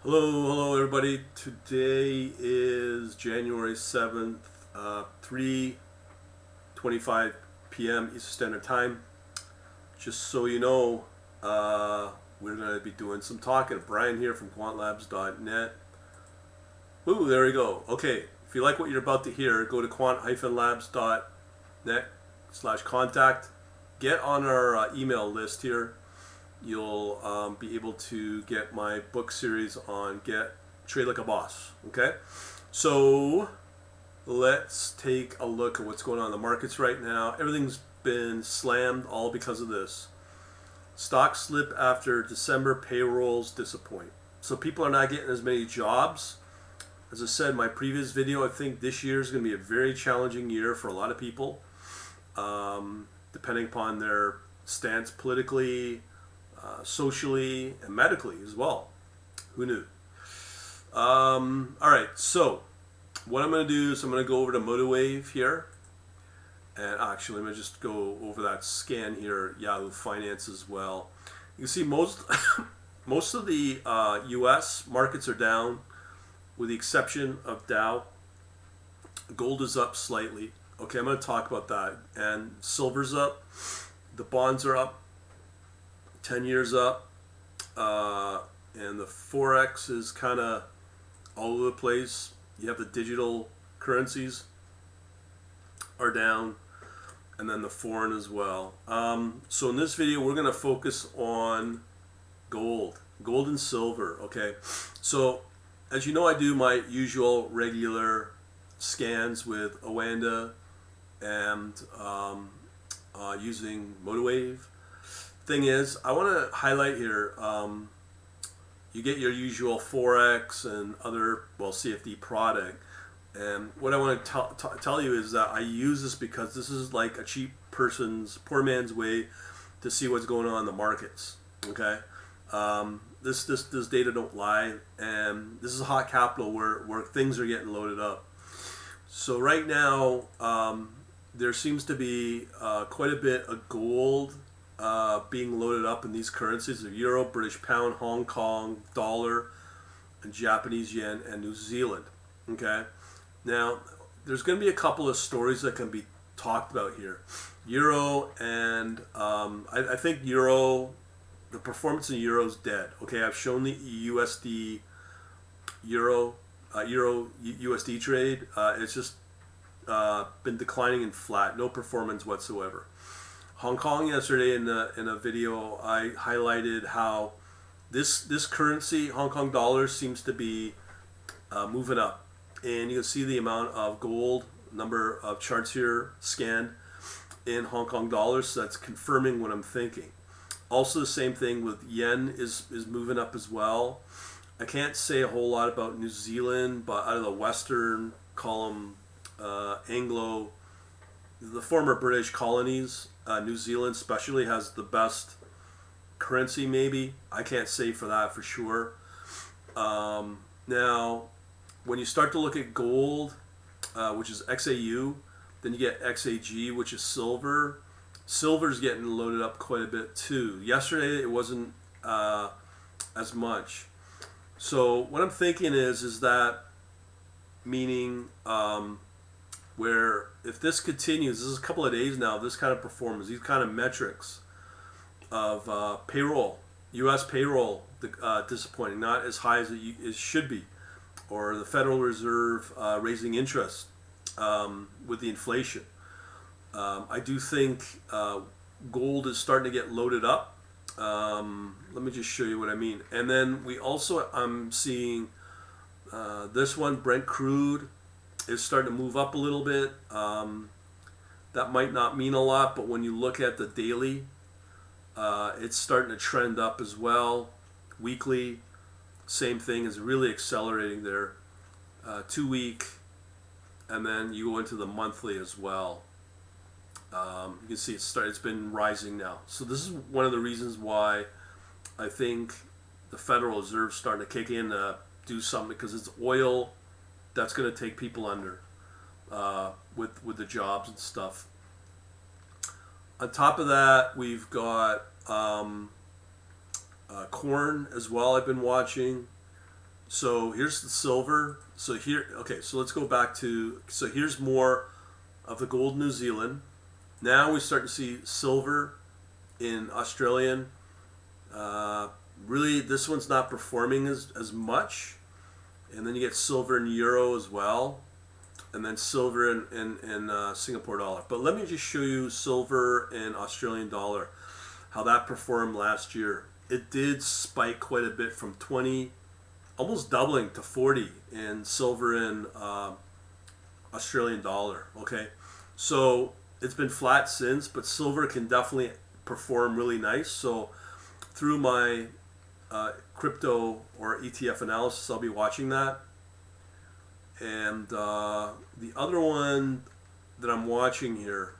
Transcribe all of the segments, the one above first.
Hello everybody. Today is January 7th, 3:25 p.m. Eastern Standard Time. Just so you know, we're going to be doing some talking. Brian here from quantlabs.net. Ooh, there we go. Okay, if you like what you're about to hear, go to quant-labs.net/contact. Get on our email list here. You'll be able to get my book series on Trade Like a Boss. Okay, so let's take a look at what's going on in the markets right now. Everything's been slammed all because of this. Stocks slip after December payrolls disappoint. So people are not getting as many jobs. As I said in my previous video, I think this year is going to be a very challenging year for a lot of people, depending upon their stance politically, socially, and medically as well. Who knew? All right, so what I'm going to do is I'm going to go over to MotiveWave here. And actually, let me just go over that scan here, Yahoo Finance as well. You can see most of the U.S. markets are down, with the exception of Dow. Gold is up slightly. Okay, I'm going to talk about that. And silver's up. The bonds are up. 10 years up. And the Forex is kind of all over the place. You have the digital currencies are down. And then the foreign as well. So in this video, we're going to focus on gold and silver. Okay, so as you know, I do my usual regular scans with Oanda and using MotiveWave. Thing is, I want to highlight here. You get your usual Forex and other CFD product. And what I want to tell you is that I use this because this is like a poor man's way to see what's going on in the markets. Okay, this data don't lie, and this is a hot capital where things are getting loaded up. So right now, there seems to be quite a bit of gold being loaded up in these currencies: the euro, British pound, Hong Kong dollar, and Japanese yen, and New Zealand. Okay. Now, there's going to be a couple of stories that can be talked about here. Euro and I think the performance in euro is dead. Okay, I've shown the USD Euro USD trade. It's just been declining and flat, no performance whatsoever. Hong Kong yesterday in a video, I highlighted how this currency, Hong Kong dollar, seems to be moving up. And you can see the amount of gold, number of charts here scanned in Hong Kong dollars. So that's confirming what I'm thinking. Also, the same thing with yen is moving up as well. I can't say a whole lot about New Zealand, but out of the Western column, Anglo, the former British colonies, New Zealand especially has the best currency. Maybe I can't say for that for sure. Now, when you start to look at gold, which is XAU, then you get XAG, which is silver. Silver's getting loaded up quite a bit too. Yesterday it wasn't as much. So what I'm thinking is that meaning where if this continues, this is a couple of days now, this kind of performance, these kind of metrics of payroll, U.S. payroll disappointing, not as high as it should be. Or the Federal Reserve raising interest with the inflation. I do think gold is starting to get loaded up. Let me just show you what I mean. And then I'm seeing this one, Brent crude, is starting to move up a little bit. That might not mean a lot, but when you look at the daily, it's starting to trend up as well. Weekly, same thing, is really accelerating there. 2 week, and then you go into the monthly as well. You can see it's been rising now. So this is one of the reasons why I think the Federal Reserve is starting to kick in to do something, because it's oil that's going to take people under with the jobs and stuff. On top of that, we've got corn as well. I've been watching. So here's the silver. So here, okay. So let's go back to. So here's more of the gold in New Zealand. Now we start to see silver in Australian. Uh, Really, this one's not performing as much. And then you get silver in euro as well, and then silver in Singapore dollar. But let me just show you silver in Australian dollar, how that performed last year. It did spike quite a bit from 20, almost doubling to 40 in silver in Australian dollar. Okay, so it's been flat since, but silver can definitely perform really nice. So through my crypto or ETF analysis, I'll be watching that. And the other one that I'm watching here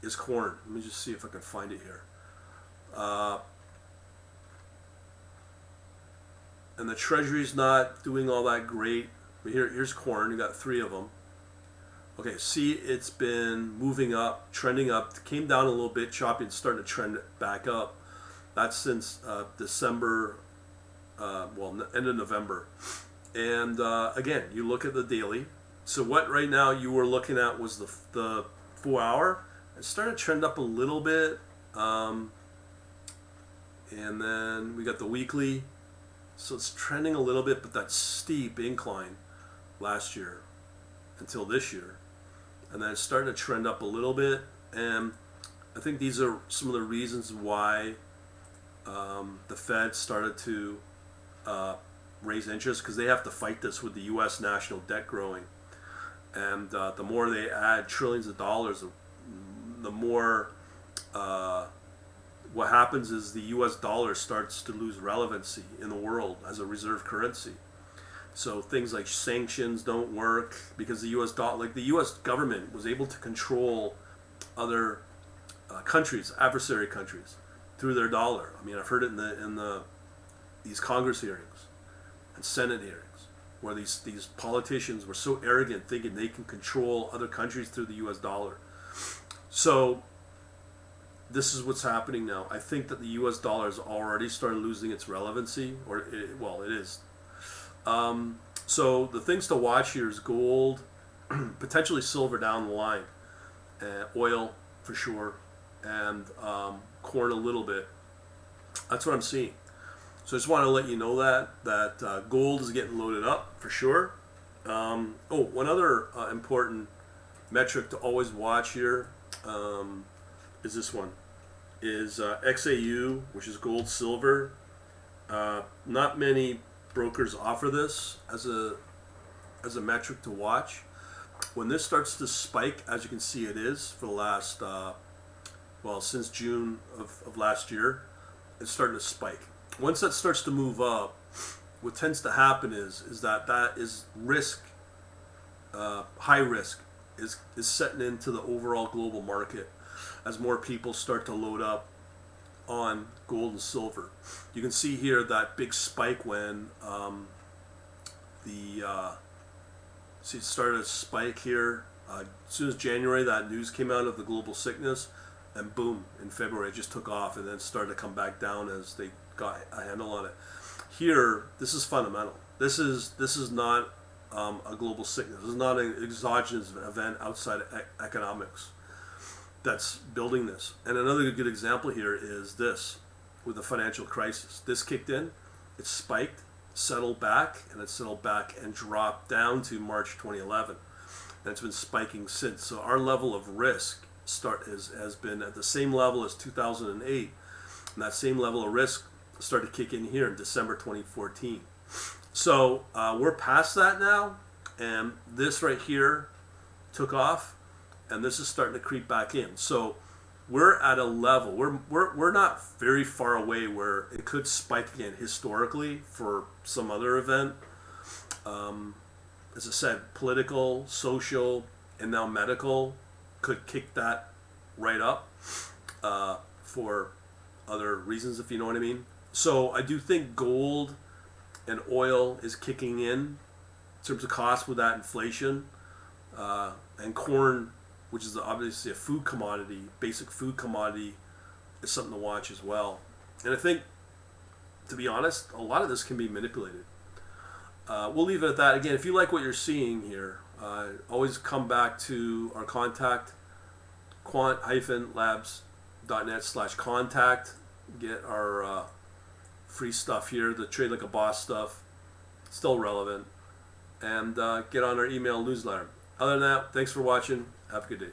is corn. Let me just see if I can find it here. Uh, and the treasury's not doing all that great. But here's corn. You got three of them. Okay, see, it's been moving up, trending up. It came down a little bit, choppy, and starting to trend back up. That's since December, end of November. And again, you look at the daily. So what right now you were looking at was the 4 hour. It started to trend up a little bit. And then we got the weekly. So it's trending a little bit, but that steep incline last year until this year. And then it's starting to trend up a little bit. And I think these are some of the reasons why the Fed started to raise interest, because they have to fight this with the U.S. national debt growing. And the more they add trillions of dollars, the more what happens is the U.S. dollar starts to lose relevancy in the world as a reserve currency. So things like sanctions don't work because the U.S. like the U.S. government was able to control other countries, adversary countries, through their dollar. I mean, I've heard it in these Congress hearings and Senate hearings, where these politicians were so arrogant, thinking they can control other countries through the U.S. dollar. So this is what's happening now. I think that the U.S. dollar has already started losing its relevancy, it is. So the things to watch here is gold, potentially silver down the line, oil for sure, and corn a little bit. That's what I'm seeing. So I just want to let you know that gold is getting loaded up for sure. One other important metric to always watch here is this one, is XAU, which is gold silver. Not many brokers offer this as a metric to watch. When this starts to spike, as you can see it is for the last since June of last year, it's starting to spike. Once that starts to move up, what tends to happen is that is risk, high risk, is setting into the overall global market as more people start to load up on gold and silver. You can see here that big spike when it started to spike here. As soon as January, that news came out of the global sickness, and boom, in February it just took off and then started to come back down as they got a handle on it. Here, this is fundamental. This is not a global sickness. This is not an exogenous event outside of economics that's building this. And another good example here is this, with the financial crisis. This kicked in, it spiked, settled back, and dropped down to March 2011. And it's been spiking since. So our level of risk has been at the same level as 2008. And that same level of risk started to kick in here in December 2014. So we're past that now, and this right here took off, and this is starting to creep back in. So we're at a level, we're not very far away where it could spike again historically for some other event. As I said, political, social, and now medical could kick that right up for other reasons, if you know what I mean. So I do think gold and oil is kicking in terms of cost with that inflation, and corn, which is obviously a food commodity, basic food commodity, is something to watch as well. And I think, to be honest, a lot of this can be manipulated. We'll leave it at that. Again, if you like what you're seeing here, always come back to our contact, quant-labs.net/contact. Get our free stuff here, the Trade Like a Boss stuff, still relevant, and get on our email newsletter. Other than that, thanks for watching. Have a good day.